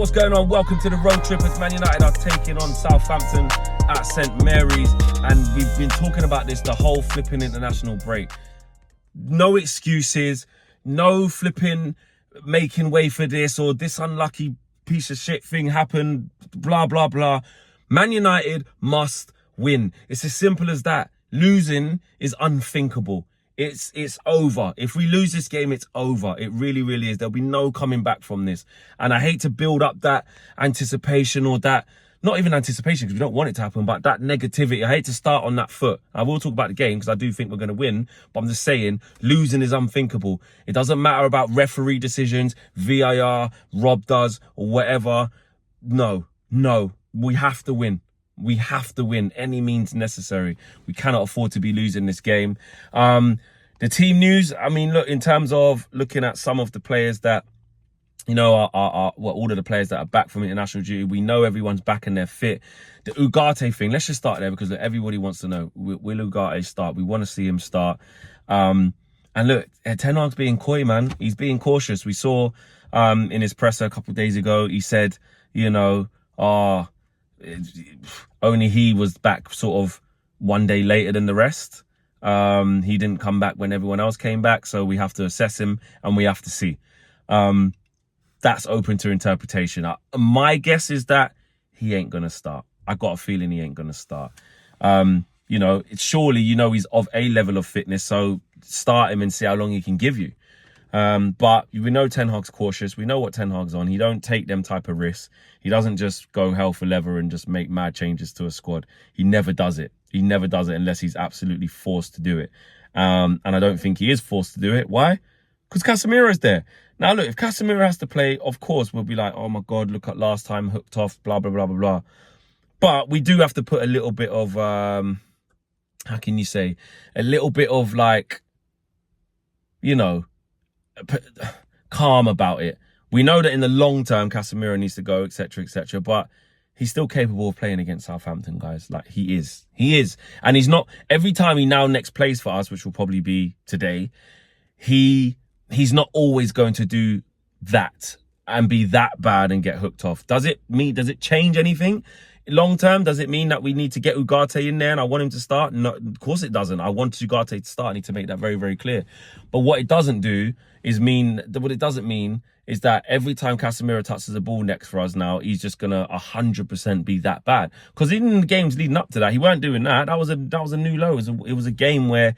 what's going on? Welcome to the road trip as Man United are taking on Southampton at St Mary's, and we've been talking about this the whole flipping international break. No excuses, no flipping making way for this or this unlucky piece of shit thing happened, blah, blah, blah. Man United must win. It's as simple as that. Losing is unthinkable. It's over. If we lose this game, it's over. It really, really is. There'll be no coming back from this. And I hate to build up that anticipation or that, not even anticipation because we don't want it to happen, but that negativity. I hate to start on that foot. I will talk about the game because I do think we're going to win, but I'm just saying losing is unthinkable. It doesn't matter about referee decisions, VAR, robbed us or whatever. No, we have to win. We have to win any means necessary. We cannot afford to be losing this game. The team news, I mean, look, in terms of looking at some of the players that, you know, are all of the players that are back from international duty, we know everyone's back and they're fit. The Ugarte thing, let's just start there because look, everybody wants to know, will Ugarte start? We want to see him start. And look, Ten Hag's being coy, man. He's being cautious. We saw in his presser a couple of days ago, he said, you know, only he was back sort of one day later than the rest. He didn't come back when everyone else came back, so we have to assess him and we have to see. That's open to interpretation. My guess is that he ain't going to start. I got a feeling he ain't going to start. You know, surely, you know, he's of a level of fitness, so start him and see how long he can give you. But we know Ten Hag's cautious. We know what Ten Hag's on. He don't take them type of risks. He doesn't just go hell for leather and just make mad changes to a squad. He never does it. He never does it unless he's absolutely forced to do it. And I don't think he is forced to do it. Why? Because Casemiro's there. Now, look, if Casemiro has to play, of course, we'll be like, oh, my God, look at last time, hooked off, blah, blah, blah, blah, blah. But we do have to put a little bit of, how can you say, a little bit of like, you know, calm about it. We know that in the long term, Casemiro needs to go, etc., etc. But he's still capable of playing against Southampton, guys. Like, he is. And he's not, every time he now next plays for us, which will probably be today, he's not always going to do that and be that bad and get hooked off. Does it change anything? Long term, does it mean that we need to get Ugarte in there and I want him to start? No, of course it doesn't. I want Ugarte to start. I need to make that very, very clear. But what it doesn't do is is that every time Casemiro touches the ball next for us now, he's just going to 100% be that bad. Because in the games leading up to that, he weren't doing that. That was a new low. It was a game where,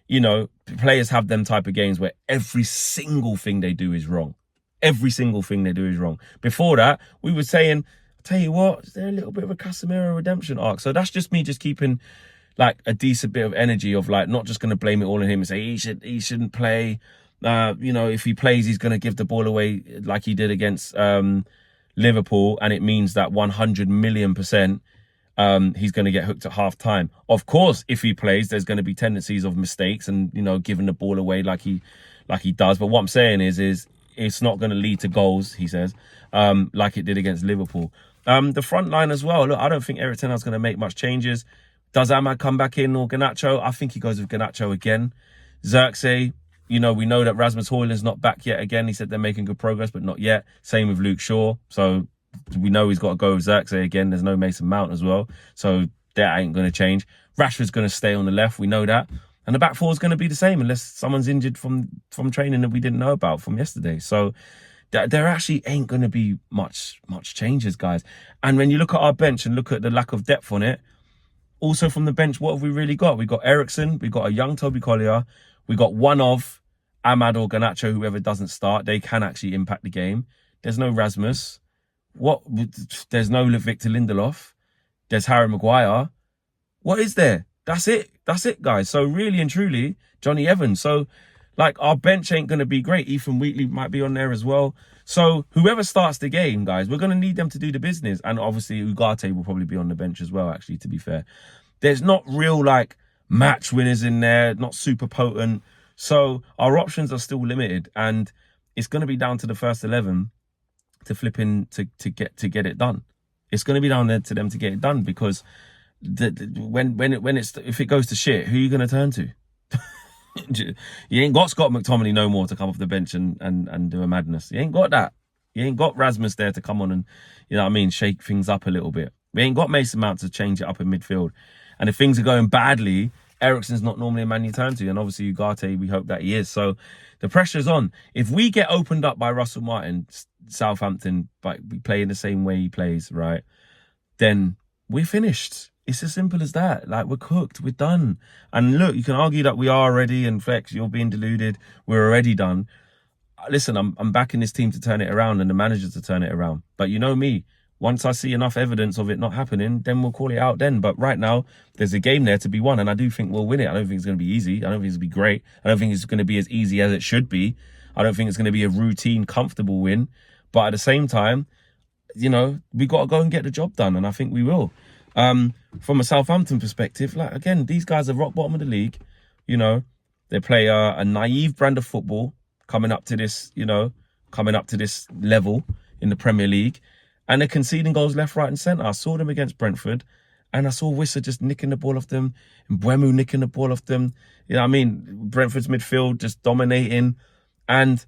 you know, players have them type of games where every single thing they do is wrong. Every single thing they do is wrong. Before that, we were saying, tell you what, is there a little bit of a Casemiro redemption arc? So that's just me just keeping like a decent bit of energy of like not just going to blame it all on him and say he shouldn't play. You know, if he plays, he's going to give the ball away like he did against Liverpool, and it means that 100 million% he's going to get hooked at half time. Of course, if he plays, there's going to be tendencies of mistakes and, you know, giving the ball away like he does. But what I'm saying is it's not going to lead to goals, he says, like it did against Liverpool. The front line as well. Look, I don't think Erik ten Hag's going to make much changes. Does Ahmad come back in or Garnacho? I think he goes with Garnacho again. Xerxes, you know, we know that Rasmus Højlund's not back yet again. He said they're making good progress, but not yet. Same with Luke Shaw. So we know he's got to go with Xerxes again. There's no Mason Mount as well. So that ain't going to change. Rashford's going to stay on the left. We know that. And the back four is going to be the same unless someone's injured from training that we didn't know about from yesterday. So there actually ain't going to be much changes, guys. And when you look at our bench and look at the lack of depth on it, also from the bench, what have we really got? We got Eriksen, we got a young Toby Collier, we got one of Ahmad or Garnacho, whoever doesn't start. They can actually impact the game. There's no Rasmus. There's no Victor Lindelof. There's Harry Maguire. What is there? That's it, guys. So really and truly, Johnny Evans. So, like, our bench ain't going to be great. Ethan Wheatley might be on there as well. So whoever starts the game, guys, we're going to need them to do the business. And obviously, Ugarte will probably be on the bench as well, actually, to be fair. There's not real, like, match winners in there, not super potent. So our options are still limited. And it's going to be down to the first 11 to flip in to get it done. It's going to be down there to them to get it done because if it goes to shit, who are you going to turn to? You ain't got Scott McTominay no more to come off the bench and do a madness. You ain't got that. You ain't got Rasmus there to come on and, you know what I mean, shake things up a little bit. We ain't got Mason Mount to change it up in midfield. And if things are going badly, Eriksen's not normally a man you turn to. And obviously Ugarte, we hope that he is. So the pressure's on. If we get opened up by Russell Martin, Southampton, but we play in the same way he plays, right, then we're finished. It's as simple as that. Like, we're cooked. We're done. And look, you can argue that we are already, and Flex, you're being deluded. We're already done. Listen, I'm backing this team to turn it around and the manager to turn it around. But you know me, once I see enough evidence of it not happening, then we'll call it out then. But right now, there's a game there to be won, and I do think we'll win it. I don't think it's going to be easy. I don't think it's going to be great. I don't think it's going to be as easy as it should be. I don't think it's going to be a routine, comfortable win. But at the same time, you know, we got to go and get the job done, and I think we will. From a Southampton perspective, like, again, these guys are rock bottom of the league. You know, they play a naive brand of football coming up to this, you know, coming up to this level in the Premier League. And they're conceding goals left, right and centre. I saw them against Brentford and I saw Wissa just nicking the ball off them and Mbeumo nicking the ball off them. You know what I mean? Brentford's midfield just dominating. And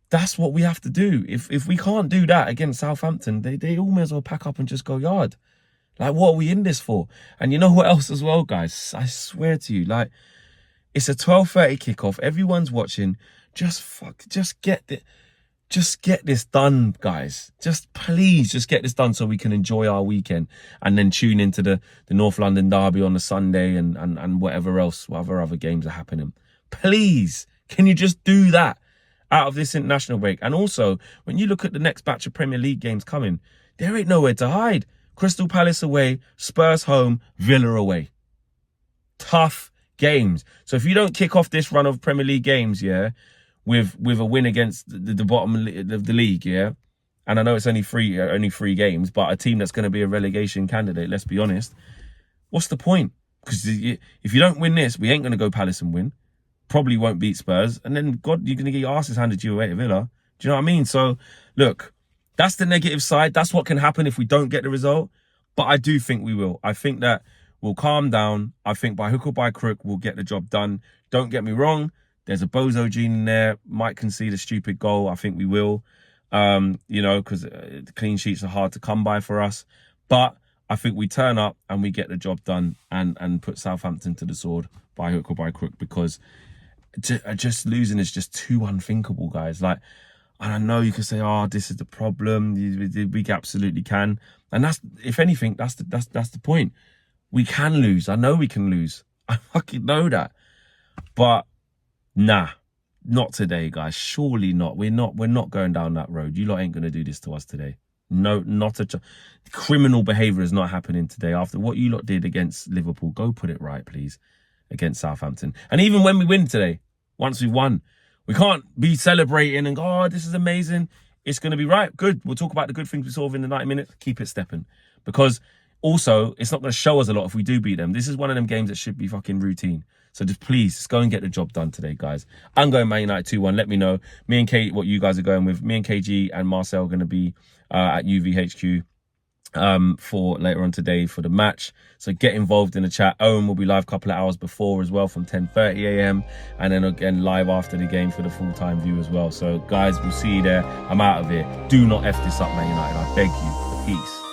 that's what we have to do. If we can't do that against Southampton, they all may as well pack up and just go yard. Like, what are we in this for? And you know what else as well, guys? I swear to you, like, it's a 12:30 kickoff. Everyone's watching. Just get this done, guys. Please get this done so we can enjoy our weekend and then tune into the North London derby on the Sunday and whatever other games are happening. Please, can you just do that out of this international break? And also, when you look at the next batch of Premier League games coming, there ain't nowhere to hide. Crystal Palace away, Spurs home, Villa away. Tough games. So if you don't kick off this run of Premier League games, yeah, with a win against the bottom of the league, yeah, and I know it's only three games, but a team that's going to be a relegation candidate, let's be honest, what's the point? Because if you don't win this, we ain't going to go Palace and win. Probably won't beat Spurs. And then, God, you're going to get your asses handed to you away at Villa. Do you know what I mean? So, look, that's the negative side. That's what can happen if we don't get the result. But I do think we will. I think that we'll calm down. I think by hook or by crook, we'll get the job done. Don't get me wrong. There's a bozo gene in there. Might concede a stupid goal. I think we will. You know, because clean sheets are hard to come by for us. But I think we turn up and we get the job done and put Southampton to the sword by hook or by crook, because just losing is just too unthinkable, guys. Like, and I know you can say, "Oh, this is the problem." We absolutely can, and that's, if anything, that's the point. We can lose. I know we can lose. I fucking know that, but nah, not today, guys. Surely not. We're not going down that road. You lot ain't gonna do this to us today. No, not a criminal behaviour is not happening today. After what you lot did against Liverpool, go put it right, please, against Southampton. And even when we win today, once we've won, we can't be celebrating and go, "Oh, this is amazing." It's going to be right. Good. We'll talk about the good things we saw within the 90 minutes. Keep it stepping. Because also, it's not going to show us a lot if we do beat them. This is one of them games that should be fucking routine. So just please, just go and get the job done today, guys. I'm going Man United 2-1. Let me know. Me and Kate, what you guys are going with. Me and KG and Marcel are going to be at UVHQ for later on today for the match. So get involved in the chat. Owen will be live a couple of hours before as well, from 10:30 a.m. and then again live after the game for the full-time view as well. So guys, we'll see you there. I'm out of here. Do not F this up, Man United. I beg you. Peace.